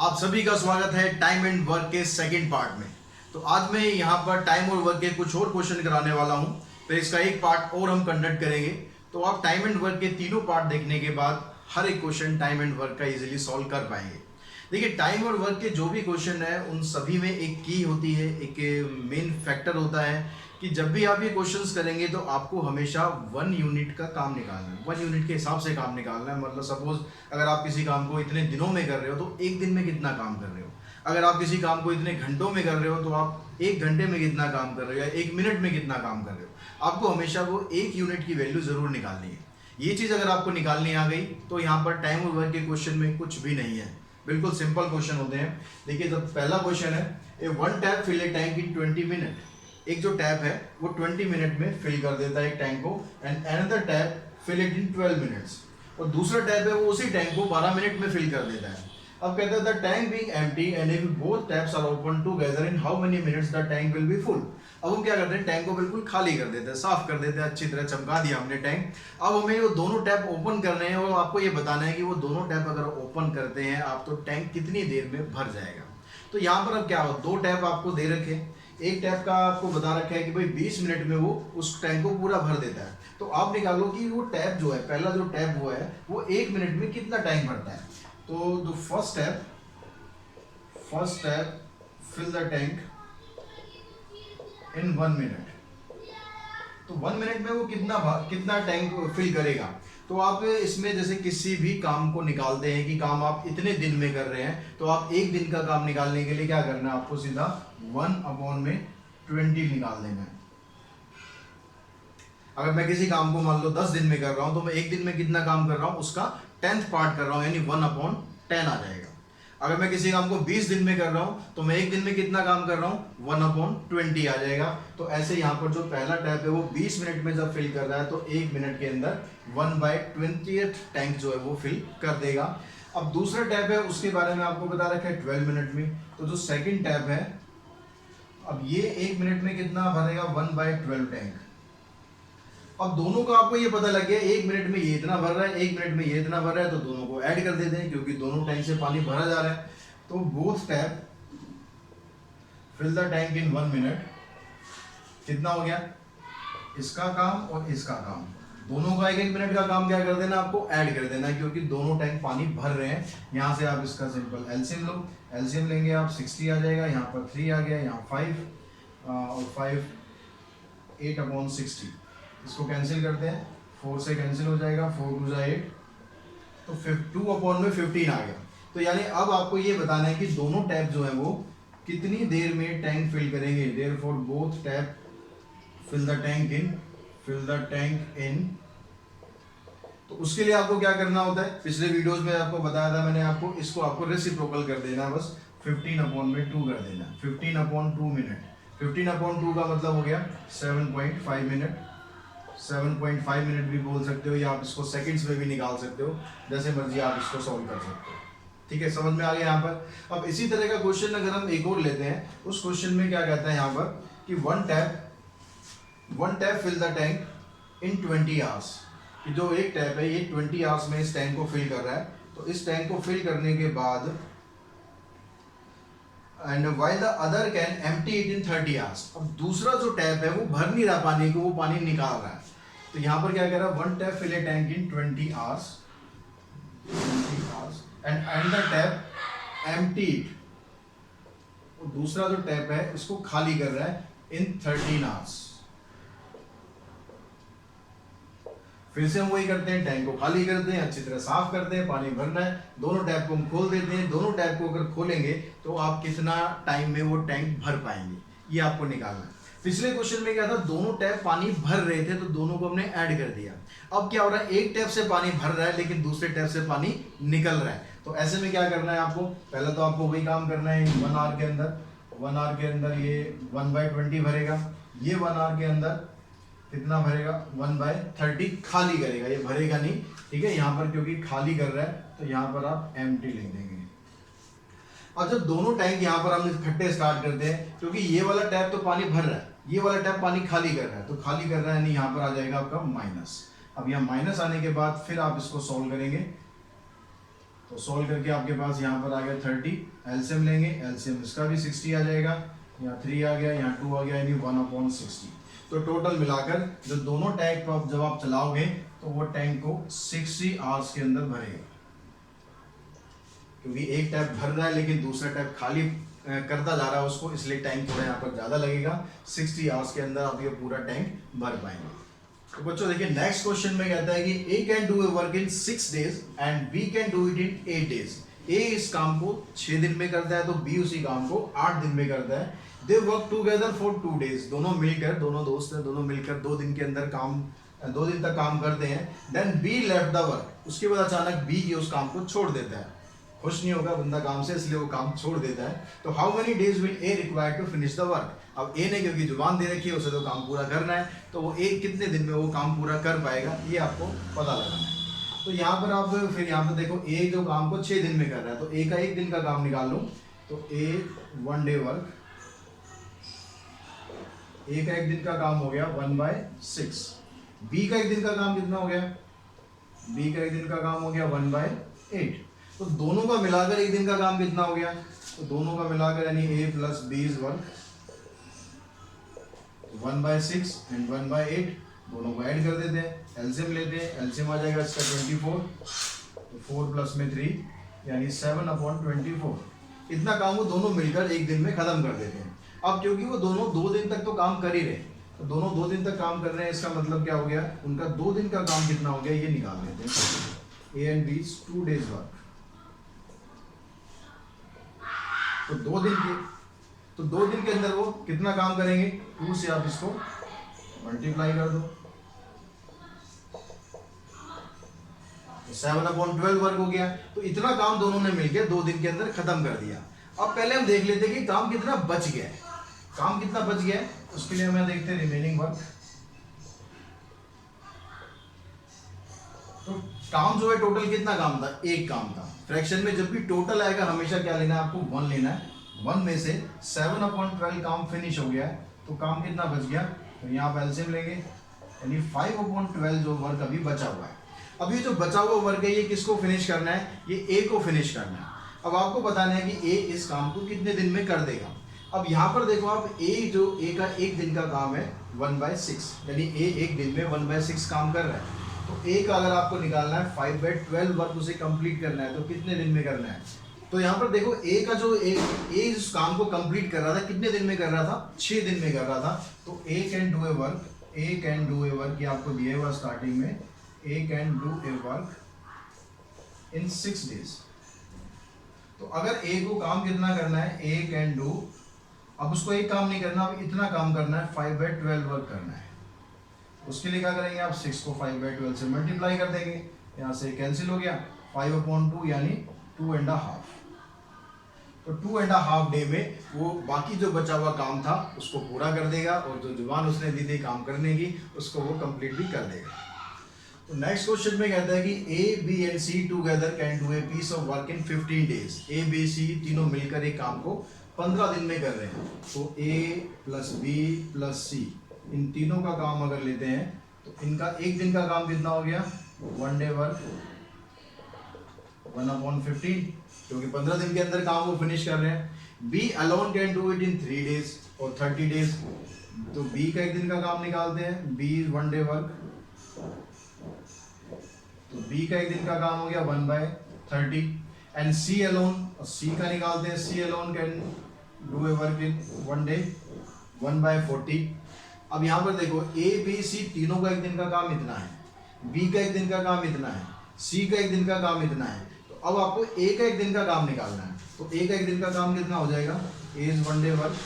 आप सभी का स्वागत है टाइम एंड वर्क के सेकंड पार्ट में। तो आज मैं यहाँ पर टाइम और वर्क के कुछ और क्वेश्चन कराने वाला हूँ। फिर इसका एक पार्ट और हम कंडक्ट करेंगे। तो आप टाइम एंड वर्क के तीनों पार्ट देखने के बाद हर एक क्वेश्चन टाइम एंड वर्क का इजीली सॉल्व कर पाएंगे। देखिए, टाइम और वर्क के जो भी क्वेश्चन है उन सभी में एक की होती है, एक मेन फैक्टर होता है कि जब भी आप ये क्वेश्चंस करेंगे तो आपको हमेशा 1 यूनिट का काम निकालना है, 1 यूनिट के हिसाब से काम निकालना है। मतलब सपोज अगर आप किसी काम को इतने दिनों में कर रहे हो तो एक दिन में कितना काम कर रहे हो। अगर आप किसी काम को इतने घंटों में कर रहे हो तो आप एक घंटे में कितना काम कर रहे हो या एक मिनट में कितना काम कर रहे हो। आपको हमेशा वो एक यूनिट की वैल्यू जरूर निकालनी है। ये चीज़ अगर आपको निकालनी आ गई तो यहाँ पर टाइम और वर्क के क्वेश्चन में कुछ भी नहीं है, बिल्कुल सिंपल क्वेश्चन होते हैं। देखिए, जब पहला क्वेश्चन है, A 1 tap fill a tank in 20 minute. एक जो टैप है वो 20 मिनट में फिल कर देता है एक टैंक को, and another tap fill it in 12 minutes. और दूसरा टैप है वो उसी टैंक को 12 मिनट में फिल कर देता है। अब कहता है the tank being empty and if both taps are open together in how many minutes the tank will be full. अब हम क्या करते हैं, टैंक को बिल्कुल खाली कर देते हैं, साफ कर देते हैं, अच्छी तरह चमका दिया हमने टैंक। अब हमें वो दोनों टैप ओपन करने हैं और आपको ये बताना है कि वो दोनों टैप अगर ओपन करते हैं आप तो टैंक कितनी देर में भर जाएगा। तो यहाँ पर अब क्या हो, 2 टैप आपको दे रखे, एक टैप का आपको बता रखा है कि भाई 20 मिनट में वो उस टैंक को पूरा भर देता है। तो आप निकालो कि वो टैप जो है, पहला जो टैप हुआ है वो 1 मिनट में कितना टाइम भरता है। तो the first tap fill the tank in 1 minute. तो 1 मिनट में वो कितना टैंक फिल करेगा। तो आप इसमें जैसे किसी भी काम को निकालते हैं कि काम आप इतने दिन में कर रहे हैं, तो आप एक दिन का काम निकालने के लिए क्या करना है, आपको सीधा 1/20 निकाल देना है। अगर मैं किसी काम को मान लो 10 दिन में कर रहा हूं तो मैं एक दिन में कितना काम कर रहा हूं उसका 10th पार्ट कर रहा हूं, यानी 1/10 आ जाएगा। अगर मैं किसी काम को 20 दिन में कर रहा हूं तो मैं एक दिन में कितना काम कर रहा हूं, 1/20 आ जाएगा। तो ऐसे यहाँ पर जो पहला टैप है वो 20 मिनट में जब फिल कर रहा है तो 1 मिनट के अंदर 1/20 टैंक जो है वो फिल कर देगा। अब दूसरा टैप है उसके बारे में आपको बता रखा है 12 मिनट में। तो जो सेकंड टैप है, अब ये 1 मिनट में कितना भरेगा, 1/12 टैंक। अब दोनों का आपको ये पता लग गया, 1 मिनट में ये इतना भर रहा है, 1 मिनट में ये इतना भर रहा है, तो दोनों को ऐड कर देते हैं क्योंकि दोनों टैंक से पानी भरा जा रहा है। तो both tap fill the tank in 1 minute. कितना हो गया, इसका काम और इसका काम, दोनों का 1-1 मिनट का काम क्या कर देना, आपको ऐड कर देना है क्योंकि दोनों टैंक पानी भर रहे हैं। यहाँ से आप इसका सिंपल एलसीएम लो, एलसीएम लेंगे आप 60 आ जाएगा, यहाँ पर 3 आ गया, यहाँ 5 और 5 8/60। इसको कैंसिल करते हैं, 4 से कैंसिल हो जाएगा, 4 2 8, तो 2/15 आ गया। तो यानी अब आपको ये बताना है कि दोनों टैप जो है वो कितनी देर में टैंक फिल करेंगे। Therefore both tap fill the tank in. तो उसके लिए आपको क्या करना होता है, पिछले वीडियोस में आपको बताया था मैंने आपको, इसको आपको रेसिप्रोकल कर देना है, बस 15/2 कर देना, 15/2 मिनट। 15/2 का मतलब हो गया 7.5 मिनट। 7.5 मिनट भी बोल सकते हो या आप इसको सेकंड्स में भी निकाल सकते हो, जैसे मर्जी आप इसको सॉल्व कर सकते हो। ठीक है, समझ में आ गया यहाँ पर। अब इसी तरह का क्वेश्चन अगर हम एक और लेते हैं, उस क्वेश्चन में क्या कहता है यहाँ पर कि one tap fill the tank in 20 hours. कि जो एक टैप है ये 20 आवर्स में इस टैंक को फिल कर रहा है। तो इस टैंक को फिल करने के बाद and while the other can empty it in 30 hours. अब दूसरा जो टैप है वो भर नहीं रहा पानी को, वो पानी निकाल रहा है। तो यहाँ पर क्या कह रहा है, 1 tap fill a tank in 20 hours and another tap empty it. दूसरा जो टैप है इसको खाली कर रहा है इन 13 आवर्स। फिर से हम वही करते हैं, टैंक को खाली करते हैं, अच्छी तरह साफ करते हैं, पानी भरना है, दोनों टैप को हम खोल देते हैं। दोनों टैप को अगर खोलेंगे तो आप कितना टाइम में वो टैंक भर पाएंगे, ये आपको निकालना है। पिछले क्वेश्चन में क्या था, दोनों टैप पानी भर रहे थे तो दोनों को हमने ऐड कर दिया। अब क्या हो रहा है, एक टैप से पानी भर रहा है लेकिन दूसरे टैप से पानी निकल रहा है। तो ऐसे में क्या करना है आपको, पहले तो आपको वही काम करना है, 1 आवर के अंदर ये 1/20 भरेगा। ये 1 आवर के अंदर कितना भरेगा, 1/30 खाली करेगा, ये भरेगा नहीं। ठीक है, यहाँ पर क्योंकि खाली कर रहा है तो यहाँ पर आप एम्प्टी लिख देंगे। और जब दोनों टैंक यहाँ पर हम इकट्ठे स्टार्ट करते हैं, क्योंकि ये वाला टैप तो पानी भर रहा है, ये वाला टैप पानी खाली कर रहा है, तो खाली कर रहा है नहीं, यहाँ पर आ जाएगा आपका माइनस। अब यहाँ माइनस आने के बाद फिर आप इसको सॉल्व करेंगे तो सॉल्व करके आपके पास यहाँ पर आ गया 30, एलसीएम लेंगे, एलसीएम इसका भी 60 आ जाएगा, यहाँ 3 आ गया, यहाँ 2 आ गया, यानी 1/60। तो टोटल मिलाकर जो दोनों टैंक को जब आप चलाओगे तो वो टैंक को 60 आवर्स के अंदर भरेगा, क्योंकि एक टैप भर रहा है लेकिन दूसरा टैप खाली करता जा रहा है उसको, इसलिए टाइम थोड़ा यहाँ पर ज़्यादा लगेगा। 60 आवर्स के अंदर आप ये पूरा टैंक भर पाएंगे। तो बच्चों देखिए नेक्स्ट क्वेश्चन में कहता है कि A can do a work in 6 days and B can do it in 8 days। A इस काम को 6 दिन में करता है तो बी उसी काम को 8 दिन में करता है। They work together for 2 days। दोनों मिलकर, दोनों दोस्त हैं, दोनों मिलकर 2 दिन के अंदर काम, 2 दिन तक काम करते हैं। Then B left the work. उसके बाद अचानक बी ये उस काम को छोड़ देता है, खुश नहीं होगा बंदा काम से, इसलिए वो काम छोड़ देता है। तो how many days will A require to finish the work. अब ए ने क्योंकि जुबान दे रखी है उसे तो काम पूरा करना है, तो वो ए कितने दिन में वो काम पूरा कर पाएगा ये आपको पता लगाना है। तो यहाँ पर आप फिर यहाँ पर देखो ए जो काम को 6 दिन में कर रहा है, तो ए का 1 दिन का काम निकाल लो, तो ए 1 day वर्क, ए का 1 दिन का काम हो गया 1/6। बी का 1 दिन का काम कितना हो गया, बी का 1 दिन का काम हो गया 1/8। तो दोनों का मिलाकर 1 दिन का काम कितना हो गया, तो दोनों का मिलाकर यानी A plus B is work 1/6 and 1/8, दोनों को ऐड कर देते हैं, एलसीएम लेते हैं, एलसीएम आ जाएगा इसका 24, तो 4 प्लस में 3 यानी 7/24। इतना काम वो दोनों मिलकर 1 दिन में खत्म कर देते हैं। अब क्योंकि वो दोनों 2 दिन तक तो काम कर ही रहे, तो दोनों 2 दिन तक काम कर रहे हैं, इसका मतलब क्या हो गया, उनका 2 दिन का काम कितना हो गया ये निकाल देते हैं। A and B 2 days work, तो 2 दिन के अंदर वो कितना काम करेंगे, 2 से आप इसको मल्टीप्लाई कर दो, 7/12 वर्क हो गया। तो इतना काम दोनों ने मिलकर 2 दिन के अंदर खत्म कर दिया। अब पहले हम देख लेते कि काम कितना बच गया है, काम कितना बच गया है, उसके लिए हमें देखते हैं रिमेनिंग वर्क। तो काम जो है टोटल कितना काम था, 1 काम था। फ्रैक्शन में जब भी टोटल आएगा हमेशा क्या लेना है आपको, 1 लेना है। 1 में से 7/12 काम फिनिश हो गया है, तो काम कितना बच गया, तो यहाँ पर एलसीएम लेंगे, यानी 5/12 जो वर्क अभी बचा हुआ है। अब ये जो बचा हुआ वर्क है ये किसको फिनिश करना है, ये ए को फिनिश करना है। अब आपको बताना है कि ए इस काम को कितने दिन में कर देगा। अब यहाँ पर देखो आप ए का 1 दिन का काम है 1/6, यानी ए 1 दिन में 1/6 काम कर रहा है। तो ए का अगर आपको निकालना है 5/12 वर्क उसे कंप्लीट करना है, तो कितने दिन में करना है। तो यहाँ पर देखो ए का जो ए इस काम को कंप्लीट कर रहा था कितने दिन में कर रहा था, 6 दिन में कर रहा था। तो A can do a work, ये आपको दिया हुआ स्टार्टिंग में, A can do a work in 6 days। तो अगर ए को काम कितना करना है, ए कैन डू, अब उसको एक काम नहीं करना, अब इतना काम करना है, 5/12 वर्क करना है। उसके लिए क्या करेंगे आप, 6 को 5/12 से मल्टीप्लाई कर देंगे, यहाँ से कैंसिल हो गया, 5/2 यानी 2.5। तो 2.5 डे में वो बाकी जो बचा हुआ काम था उसको पूरा कर देगा, और जो जुबान उसने दी थी काम करने की उसको वो कंप्लीट भी कर देगा। तो नेक्स्ट क्वेश्चन में कहता है कि A B and C together can do a piece of work in 15 days। A B C तीनों मिलकर एक काम को 15 दिन में कर रहे हैं। तो ए प्लस बी प्लस सी, इन तीनों का काम अगर लेते हैं तो इनका 1 दिन का काम कितना हो गया, 1 day वर्क 1/15, क्योंकि 15 दिन के अंदर काम वो फिनिश कर रहे हैं। B alone can do it in 3 days और 30 days। तो बी का 1 दिन का काम निकालते हैं, बी 1 day वर्क, तो बी का 1 दिन का काम हो गया 1/30। एंड सी अलोन, और सी का निकालते हैं, C alone can do a work in 1 day 1/40। अब यहाँ पर देखो ए बी सी तीनों का 1 दिन का काम इतना है, बी का 1 दिन का काम इतना है, सी का 1 दिन का काम इतना है। तो अब आपको ए का 1 दिन का काम निकालना है। तो ए का 1 दिन का काम कितना हो जाएगा, ए इज 1 day वर्क।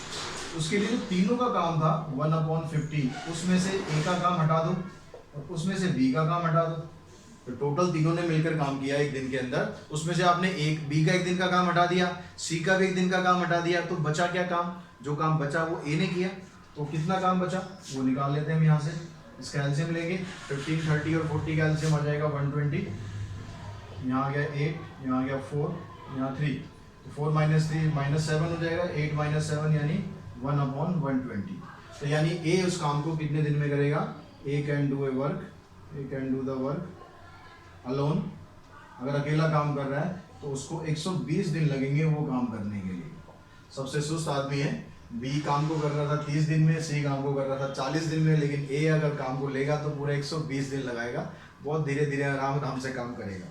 उसके लिए जो तीनों का काम था 1/50, उसमें से ए का काम हटा दो और उसमें से बी का काम हटा दो। तो टोटल तीनों ने मिलकर काम किया 1 दिन के अंदर, उसमें से आपने बी का 1 दिन का काम हटा दिया, सी का भी 1 दिन का काम हटा दिया, तो बचा क्या काम, जो काम बचा वो ए ने किया। तो कितना काम बचा वो निकाल लेते हैं हम यहाँ से, इसका एलसीएम लेंगे, 15, 30 और 40 का एलसीएम आ जाएगा 120। यहाँ आ गया 8, यहाँ आ गया 4, यहाँ 3, तो 4 - 3 -7 हो जाएगा, 8 - 7 यानी 1/120। तो यानी ए उस काम को कितने दिन में करेगा, A can do a work, A can do the work alone, अगर अकेला काम कर रहा है तो उसको 120 दिन लगेंगे वो काम करने के लिए। सबसे सुस्त आदमी है, बी काम को कर रहा था 30 दिन में, सी काम को कर रहा था 40 दिन में, लेकिन ए अगर काम को लेगा तो पूरा 120 दिन लगाएगा, बहुत धीरे धीरे आराम से काम करेगा।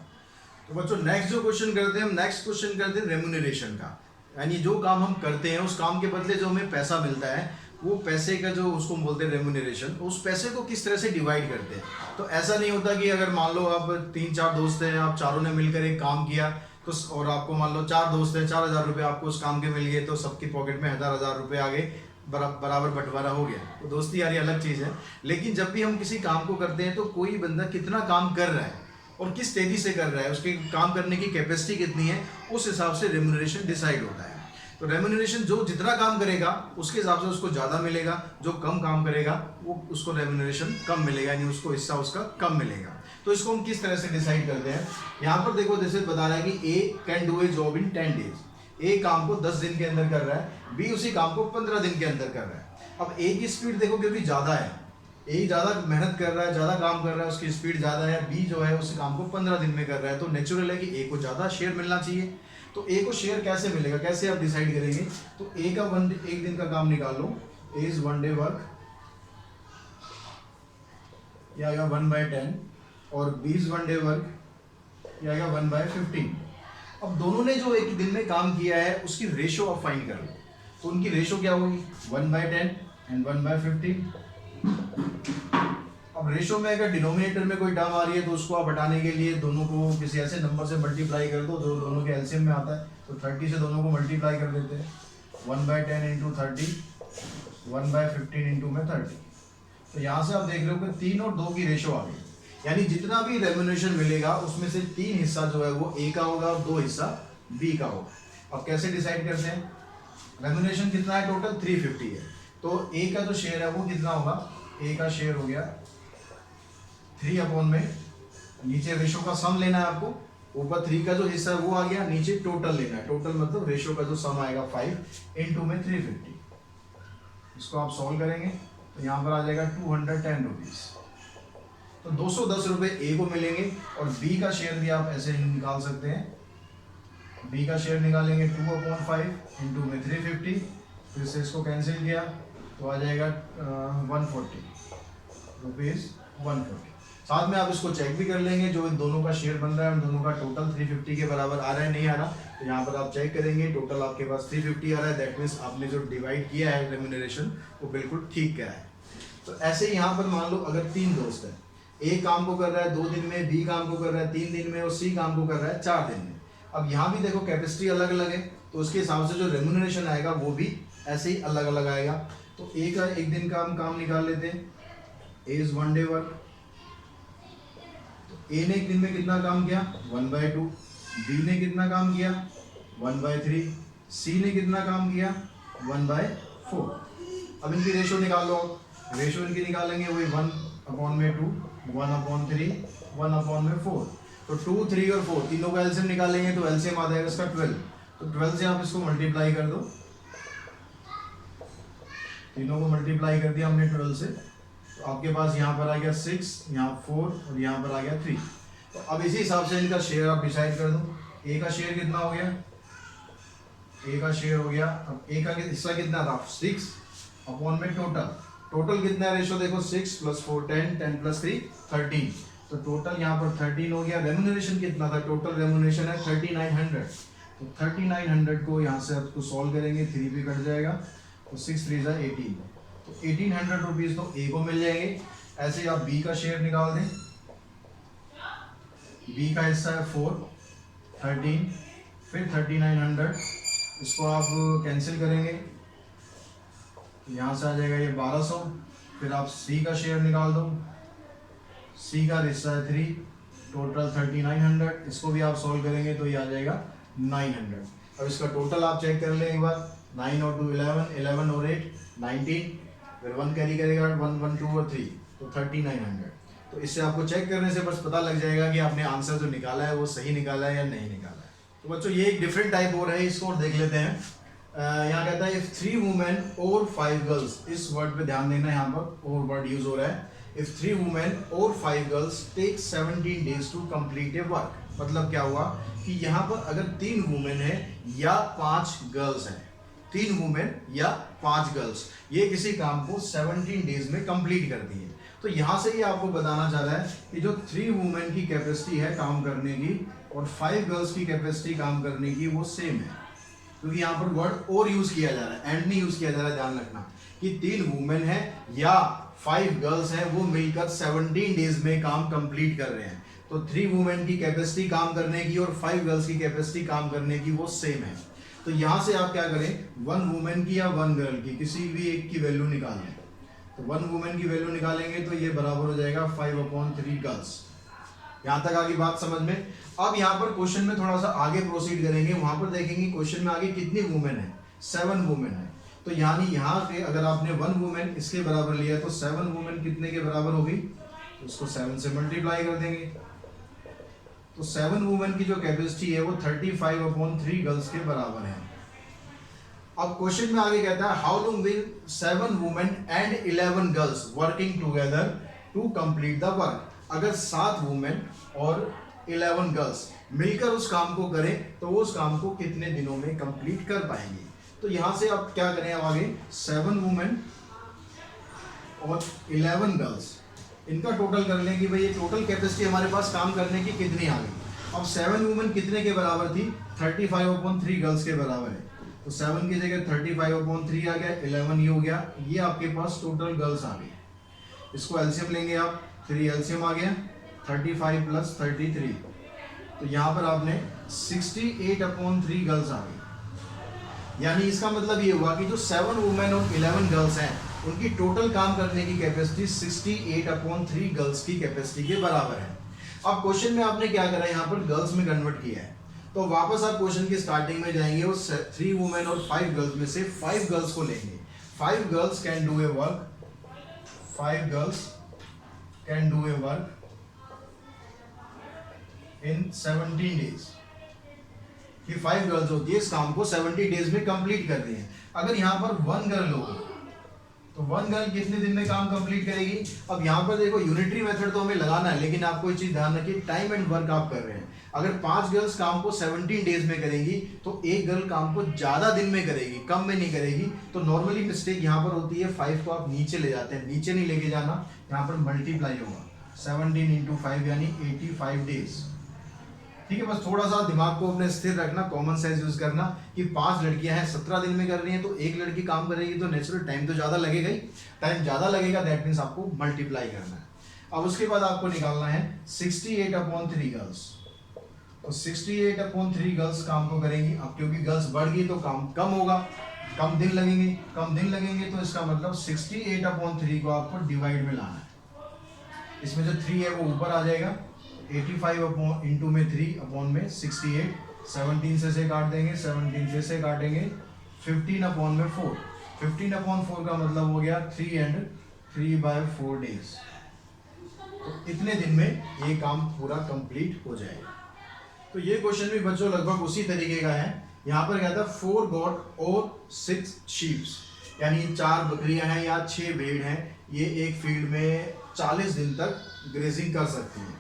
तो बच्चों नेक्स्ट जो क्वेश्चन करते हैं हम, नेक्स्ट क्वेश्चन करते हैं रेम्यूनरेशन का, यानी जो काम हम करते हैं उस काम के बदले जो हमें पैसा मिलता है, वो पैसे का जो उसको हम बोलते हैं रेम्यूनरेशन, उस पैसे को किस तरह से डिवाइड करते हैं। तो ऐसा नहीं होता कि अगर मान लो आप 3-4 दोस्त हैं, आप चारों ने मिलकर एक काम किया तो, और आपको मान लो 4 दोस्त हैं, 4000 रुपये आपको उस काम के मिल गए, तो सबकी पॉकेट में 1000 रुपये आ गए, बराबर बंटवारा हो गया। तो दोस्ती यारी अलग चीज़ है, लेकिन जब भी हम किसी काम को करते हैं तो कोई बंदा कितना काम कर रहा है और किस तेजी से कर रहा है, उसके काम करने की कैपेसिटी कितनी है, उस हिसाब से रेम्यूनरेशन डिसाइड होता है। तो रेम्यूनरेशन जो जितना काम करेगा उसके हिसाब से उसको ज़्यादा मिलेगा, जो कम काम करेगा वो उसको रेम्यूनरेशन कम मिलेगा, यानी उसको हिस्सा उसका कम मिलेगा। तो इसको हम किस तरह से डिसाइड करते हैं, यहाँ पर देखो जैसे बता रहा है कि A can do a job in 10 days, A काम को 10 दिन के अंदर कर रहा है, बी उसी काम को 15 दिन के अंदर कर रहा है। अब ए की स्पीड देखो क्योंकि ज़्यादा है, ए ज़्यादा मेहनत कर रहा है, ज़्यादा काम कर रहा है, उसकी स्पीड ज़्यादा है, बी जो है उस काम को 15 दिन में कर रहा है, तो नेचुरल है कि ए को ज़्यादा शेयर मिलना चाहिए। तो ए को शेयर कैसे मिलेगा, कैसे आप डिसाइड करेंगे, तो ए का एक दिन का काम निकाल लो, ए इज 1 डे वर्क, यह आएगा 1/10, और बी इज 1 डे वर्क, यह आएगा 1/15। अब दोनों ने जो एक दिन में काम किया है उसकी रेशो आप फाइंड कर लो, तो उनकी रेशो क्या होगी 1/10 एंड 1/15। अब रेशो में अगर डिनोमिनेटर में कोई टर्म आ रही है तो उसको आप हटाने के लिए दोनों को किसी ऐसे नंबर से मल्टीप्लाई कर दो जो दोनों के एलसीएम में आता है, तो 30 से दोनों को मल्टीप्लाई कर देते हैं, 1/10 इंटू 30, 1/15 इंटू में 30। तो यहाँ से आप देख रहे हो कि 3 और 2 की रेशो आ गई, यानी जितना भी रेम्यूनरेशन मिलेगा उसमें से 3 हिस्सा जो है वो ए का होगा और 2 हिस्सा बी का होगा। अब कैसे डिसाइड करते हैं, रेम्यूनरेशन कितना है टोटल 350 है, तो ए का जो शेयर है वो कितना होगा, ए का शेयर हो गया 3 में, नीचे रेशो का सम लेना है आपको, ऊपर 3 का जो हिस्सा है वो आ गया, नीचे टोटल लेना है, टोटल मतलब रेशो का जो सम आएगा 5 इंटू में 350। इसको आप सॉल्व करेंगे तो यहाँ पर आ जाएगा 210 रुपीज़। तो 210 रुपये ए को मिलेंगे, और बी का शेयर भी आप ऐसे निकाल सकते हैं, बी का शेयर निकालेंगे 2/5 इंटू में 350, फिर से इसको कैंसिल किया तो आ जाएगा 140 रुपीज़ 140। साथ में आप इसको चेक भी कर लेंगे, जो इन दोनों का शेयर बन रहा है उन दोनों का टोटल 350 के बराबर आ रहा है नहीं आ रहा, तो यहाँ पर आप चेक करेंगे टोटल आपके पास 350 आ रहा है, दैट मीन्स आपने जो डिवाइड किया है रेम्यूनरेशन वो बिल्कुल ठीक किया है। तो ऐसे ही यहाँ पर मान लो अगर 3 दोस्त हैं, ए काम को कर रहा है 2 दिन में, बी काम को कर रहा है 3 दिन में, और सी काम को कर रहा है 4 दिन में। अब यहाँ भी देखो कैपेसिटी अलग अलग है, तो उसके हिसाब से जो रेम्यूनरेशन आएगा वो भी ऐसे ही अलग अलग आएगा। तो ए का एक दिन का हम काम निकाल लेते हैं, ए इज 1 डे वर्क, ए ने एक दिन में कितना काम किया 1/2, बी ने कितना काम किया 1/3, सी ने कितना काम किया 1/4। अब इनकी रेशो निकाल लो, रेशो इनकी निकालेंगे वही 1/2, 1/3, 1/4। तो 2, 3 और 4 तीनों का एलसीएम निकालेंगे तो एलसीएम आ जाएगा इसका 12। तो 12 से आप इसको मल्टीप्लाई कर दो, तीनों को मल्टीप्लाई कर दिया हमने 12 से, तो आपके पास यहाँ पर आ गया 6, यहाँ 4 और यहाँ पर आ गया 3। तो अब इसी हिसाब से इनका शेयर आप डिसाइड कर दो। ए का शेयर कितना हो गया, ए का शेयर हो गया, अब ए का हिस्सा कितना था 6 में टोटल कितना है रेशो देखो 6 + 4 10, 10 + 3 13। तो टोटल यहाँ पर 13 हो गया। रेम्यूनरेशन कितना था, टोटल रेम्यूनरेशन है 3900। तो 3900 को यहाँ से आपको सॉल्व करेंगे, 3 भी कट जाएगा, तो 6 3 = 18। तो 1800 रुपीज़ तो ए को मिल जाएंगे। ऐसे आप बी का शेयर निकाल दें, बी का हिस्सा है 4, 13, फिर 3900, इसको आप कैंसिल करेंगे, यहाँ से आ जाएगा ये 1200। फिर आप सी का शेयर निकाल दो, सी का हिस्सा है 3, टोटल 3900, इसको भी आप सॉल्व करेंगे तो ये आ जाएगा 900। अब इसका टोटल आप चेक कर लें एक बार, 9 और 2 11, 11 और 8 19, फिर 1 कैरी करेगा 1 1 2 और 3, तो 3900। तो इससे आपको चेक करने से बस पता लग जाएगा कि आपने आंसर जो निकाला है वो सही निकाला है या नहीं निकाला है। तो बच्चों ये एक डिफरेंट टाइप और है, इसको और देख लेते हैं। यहाँ कहता है इफ 3 वुमेन और 5 गर्ल्स, इस वर्ड पे ध्यान देना, यहाँ पर और वर्ड यूज हो रहा है। इफ 3 वुमेन और 5 girls take 17 days to complete a work. मतलब क्या हुआ कि यहाँ पर अगर 3 वुमेन है या 5 गर्ल्स हैं, 3 वुमेन या 5 गर्ल्स, ये किसी काम को 17 डेज में कंप्लीट करती है, तो यहाँ से ये आपको बताना चाह रहा है कि जो 3 वुमेन की कैपेसिटी है काम करने की और 5 गर्ल्स की कैपेसिटी काम करने की वो सेम है, क्योंकि यहाँ पर वर्ड और यूज किया जा रहा है, एंड नहीं यूज किया जा रहा है। ध्यान रखना कि 3 वुमेन है या 5 गर्ल्स हैं, वो मिलकर 17 डेज में काम कंप्लीट कर रहे हैं। तो 3 वुमेन की कैपेसिटी काम करने की और 5 गर्ल्स की कैपेसिटी काम करने की वो सेम है। तो यहाँ से आप क्या करें, 1 वुमेन की या 1 गर्ल की किसी भी एक की वैल्यू निकालें। तो 1 वुमेन की वैल्यू निकालेंगे तो ये बराबर हो जाएगा 5/3 गर्ल्स। यहाँ तक आगे बात समझ में। अब यहाँ पर क्वेश्चन में थोड़ा सा आगे प्रोसीड करेंगे, वहां पर देखेंगे क्वेश्चन में आगे कितनी वुमेन है, 7 वुमेन है। तो यानी यहाँ पे अगर आपने 1 वुमेन इसके बराबर लिया तो 7 वुमेन कितने के बराबर होगी, तो उसको 7 से मल्टीप्लाई कर देंगे। तो 7 वुमेन की जो कैपेसिटी है वो 35/3 गर्ल्स के बराबर है। अब क्वेश्चन में आगे कहता है how long will 7 women and 11 girls working together to complete the work. अगर 7 वुमेन और 11 गर्ल्स मिलकर उस काम को करें तो वो उस काम को कितने दिनों में कंप्लीट कर पाएंगे। तो यहां से आप क्या करें, अब आगे 7 वुमेन और 11 गर्ल्स इनका टोटल कर लें कि भाई ये टोटल कैपेसिटी हमारे पास काम करने की कितनी आ गई। अब 7 वुमेन कितने के बराबर थी, 35/3 गर्ल्स के बराबर है। तो 7 की जगह 35/3 आ गया, 11 ये हो गया, ये आपके पास टोटल गर्ल्स आ गई। इसको एलसीएम लेंगे आप, 3 एलसीएम आ गया, 35 + 33, तो यहाँ पर आपने 68/3 गर्ल्स आ गई। यानी इसका मतलब ये हुआ कि जो 7 वुमेन और 11 गर्ल्स हैं उनकी टोटल काम करने की कैपेसिटी 68/3 गर्ल्स की कैपेसिटी के बराबर है। अब क्वेश्चन में आपने क्या करा, यहाँ पर गर्ल्स में कन्वर्ट किया है। तो वापस आप क्वेश्चन की स्टार्टिंग में जाएंगे और 3 वुमेन और 5 गर्ल्स में से 5 गर्ल्स को लेंगे। 5 girls can do a work, 5 girls can do a work in 17 days. कि 5 गर्ल्स होती है इस काम को 70 डेज में कंप्लीट कर रही हैं। अगर यहाँ पर 1 गर्ल हो तो 1 गर्ल कितने दिन में काम कंप्लीट करेगी। अब यहाँ पर देखो यूनिटरी मेथड तो हमें लगाना है, लेकिन आपको एक चीज ध्यान रखिए, टाइम एंड वर्क आप कर रहे हैं। अगर 5 गर्ल्स काम को 17 डेज में करेंगी तो एक गर्ल काम को ज्यादा दिन में करेगी, कम में नहीं करेगी। तो नॉर्मली मिस्टेक यहाँ पर होती है, 5 को आप नीचे ले जाते हैं, नीचे नहीं लेके जाना, यहाँ पर मल्टीप्लाई होगा 17 × 5 यानी 85 डेज। ठीक है, बस थोड़ा सा दिमाग को अपने स्थिर रखना, कॉमन सेंस यूज करना कि 5 लड़कियां हैं 17 दिन में कर रही हैं, तो एक लड़की काम करेगी तो नेचुरल टाइम तो ज्यादा लगेगा ही, टाइम ज्यादा लगेगा, दैट मीन्स आपको मल्टीप्लाई करना है। अब उसके बाद आपको निकालना है 68/3 गर्ल्स। तो 68/3 गर्ल्स काम को करेंगी। अब क्योंकि गर्ल्स बढ़ गई तो काम कम होगा, कम दिन लगेंगे, तो इसका मतलब 68/3 को आपको डिवाइड में लाना है। इसमें जो 3 है वो ऊपर आ जाएगा, 85 इंटू में 3 अपॉन में 68, 17 से काट देंगे, 17 से काटेंगे, 15/4, 15/4 का मतलब हो गया 3 एंड 3/4 डेज। तो इतने दिन में ये काम पूरा कंप्लीट हो जाएगा। तो ये क्वेश्चन भी बच्चों लगभग उसी तरीके का है। यहाँ पर कहता है 4 गॉट और 6 शीप्स, यानी 4 बकरियां हैं या 6 भेड़ हैं, ये एक फील्ड में 40 दिन तक ग्रेजिंग कर सकती हैं।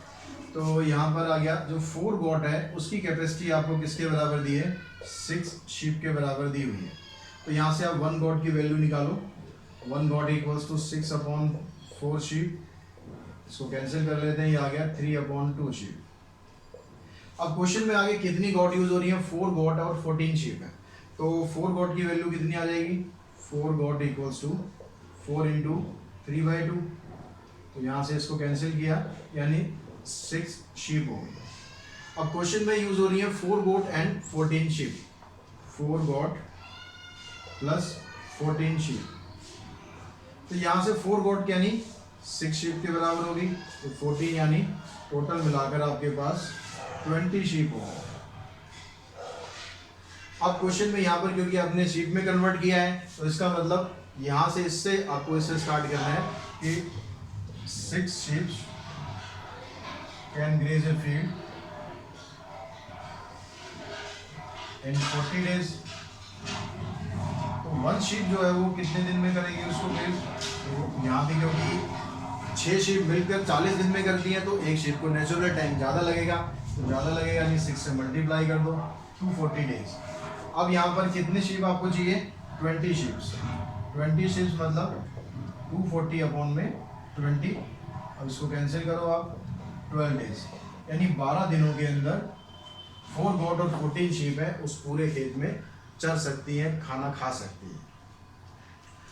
तो यहाँ पर आ गया जो 4 गॉट है उसकी कैपेसिटी आपको किसके बराबर दी है, 6 शीप के बराबर दी हुई है। तो यहाँ से आप 1 गॉट की वैल्यू निकालो, 1 गॉट = 6/4 शीप, इसको कैंसिल कर लेते हैं, ये आ गया 3/2 शीप। अब क्वेश्चन में आगे कितनी गॉट यूज हो रही है, 4 गॉट और 14 शीप है। तो 4 गॉट की वैल्यू कितनी आ जाएगी, 4 गॉट = 4 × 3/2। तो यहाँ से इसको कैंसिल किया यानी 6 शीप हो गई। अब क्वेश्चन में यूज हो रही है 4 got and 14 sheep, 4 got + 14 sheep. तो यहाँ से 4 गॉट यानी 6 शीप के बराबर होगी, तो 14 यानी टोटल मिलाकर आपके पास 20 शीप होगा। अब क्वेश्चन में यहाँ पर क्योंकि आपने शीप में कन्वर्ट किया है तो इसका मतलब यहाँ से इससे आपको इससे स्टार्ट करना है कि 6 sheeps can graze a field in 40 days. तो 1 शीप जो है वो कितने दिन में करेगी उसको ग्रेज। तो यहाँ भी क्योंकि 6 शीप मिलकर 40 दिन में करती हैं तो एक शीप को नेचुरल टाइम ज़्यादा लगेगा, तो ज़्यादा लगेगा नहीं 6 से मल्टीप्लाई कर दो 240 डेज। अब यहाँ पर कितनी शीप आपको चाहिए? 20 शीप्स। 20 शीप्स मतलब 240 अपॉन में 20, अब इसको कैंसिल करो आप, 12 डेज, यानी 12 दिनों के अंदर 4 गोट और 14 शीप है उस पूरे खेत में चर सकती हैं, खाना खा सकती हैं।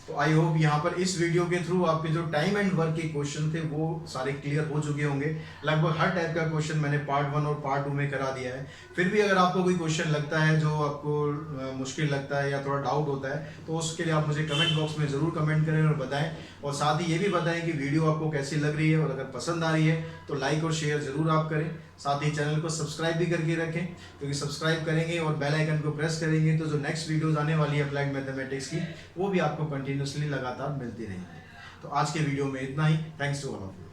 तो आई होप यहाँ पर इस वीडियो के थ्रू आपके जो टाइम एंड वर्क के क्वेश्चन थे वो सारे क्लियर हो चुके होंगे। लगभग हर टाइप का क्वेश्चन मैंने पार्ट 1 और पार्ट 2 में करा दिया है। फिर भी अगर आपको कोई क्वेश्चन लगता है जो आपको मुश्किल लगता है या थोड़ा डाउट होता है तो उसके लिए आप मुझे कमेंट बॉक्स में ज़रूर कमेंट करें और बताएं, और साथ ही ये भी बताएं कि वीडियो आपको कैसी लग रही है, और अगर पसंद आ रही है तो लाइक और शेयर ज़रूर आप करें। साथ ही चैनल को सब्सक्राइब भी करके रखें, क्योंकि सब्सक्राइब करेंगे और बेल आइकन को प्रेस करेंगे तो जो नेक्स्ट वीडियोस आने वाली है अप्लाइड मैथमेटिक्स की वो भी आपको कंटिन्यूसली लगातार मिलती रहेंगी। तो आज के वीडियो में इतना ही। Thanks to all of you.